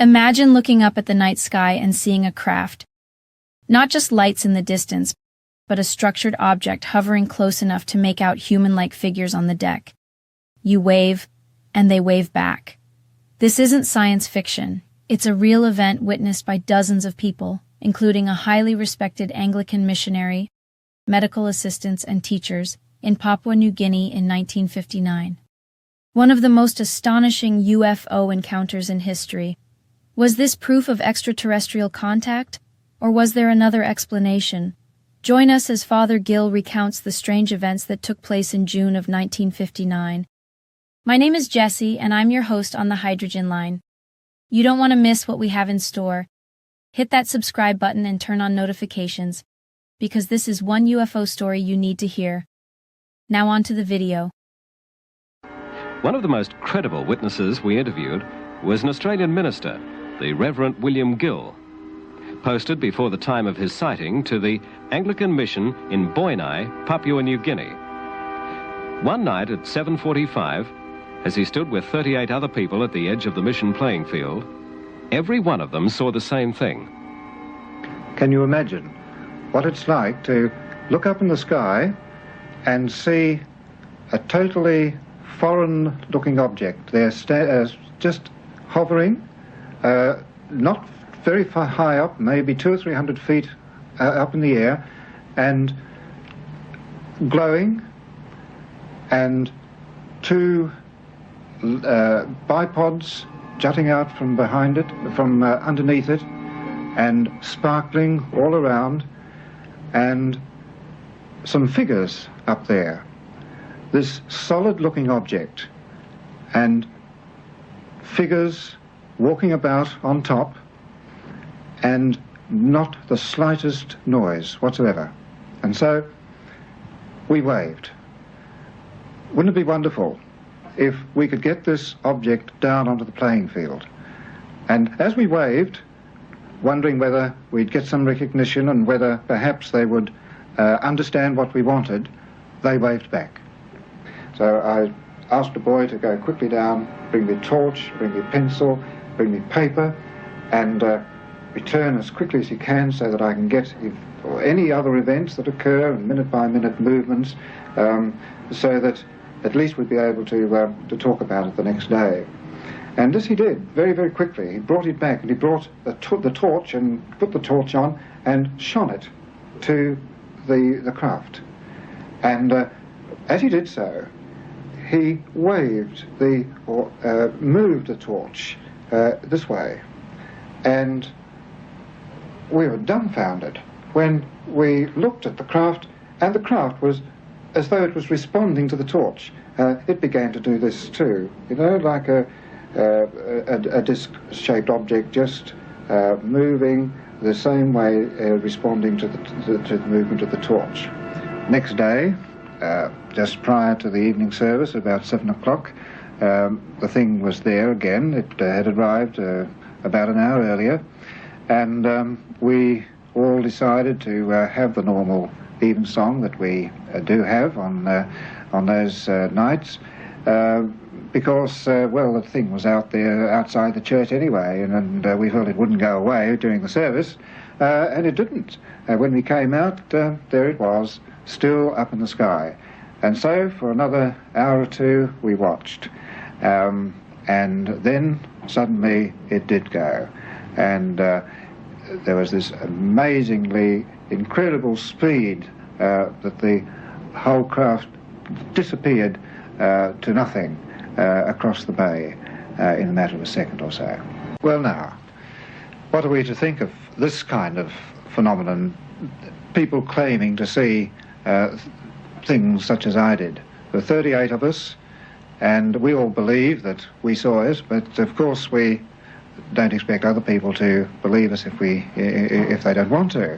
Imagine looking up at the night sky and seeing a craft. Not just lights in the distance, but a structured object hovering close enough to make out human-like figures on the deck. You wave, and they wave back. This isn't science fiction. It's a real event witnessed by dozens of people, including a highly respected Anglican missionary, medical assistants, and teachers in Papua New Guinea in 1959. One of the most astonishing UFO encounters in history. Was this proof of extraterrestrial contact, or was there another explanation? Join us as Father Gill recounts the strange events that took place in June of 1959. My name is Jessie, and I'm your host on the Hydrogen Line. You don't want to miss what we have in store. Hit that subscribe button and turn on notifications, because this is one UFO story you need to hear. Now on to the video. One of the most credible witnesses we interviewed was an Australian minister, the Reverend William Gill, posted before the time of his sighting to the Anglican mission in Boinai, Papua New Guinea. One night at 7:45, as he stood with 38 other people at the edge of the mission playing field, every one of them saw the same thing. Can you imagine what it's like to look up in the sky and see a totally foreign-looking object there just hovering, not very far high up, maybe 200 or 300 feet up in the air, and glowing, and two bipods jutting out from behind it, from underneath it, and sparkling all around, and some figures up there. This solid-looking object, and figures walking about on top, and not the slightest noise whatsoever. And so we waved. Wouldn't it be wonderful if we could get this object down onto the playing field? And as we waved, wondering whether we'd get some recognition and whether perhaps they would understand what we wanted, they waved back. So I asked a boy to go quickly down, bring me a torch, bring me a pencil, bring me paper, and return as quickly as he can so that I can get any other events that occur and minute-by-minute movements, so that at least we'd be able to talk about it the next day. And this he did very, very quickly. He brought it back, and he brought the torch and put the torch on and shone it to the craft. And as he did so, he waved moved the torch this way, and we were dumbfounded when we looked at the craft, and the craft was as though it was responding to the torch. It began to do this too, you know, like a disc-shaped object, just moving the same way, responding to the movement of the torch. Next day, just prior to the evening service, about 7 o'clock, the thing was there again. It had arrived about an hour earlier, and we all decided to have the normal evensong that we do have on those nights, because, well, the thing was out there outside the church anyway, and we felt it wouldn't go away during the service, and it didn't. When we came out, there it was, still up in the sky. And so for another hour or two we watched, and then suddenly it did go, and there was this amazingly incredible speed that the whole craft disappeared to nothing across the bay in a matter of a second or so. Well, now, what are we to think of this kind of phenomenon? People claiming to see things such as I did. There were 38 of us, and we all believe that we saw it, but of course we don't expect other people to believe us if they don't want to.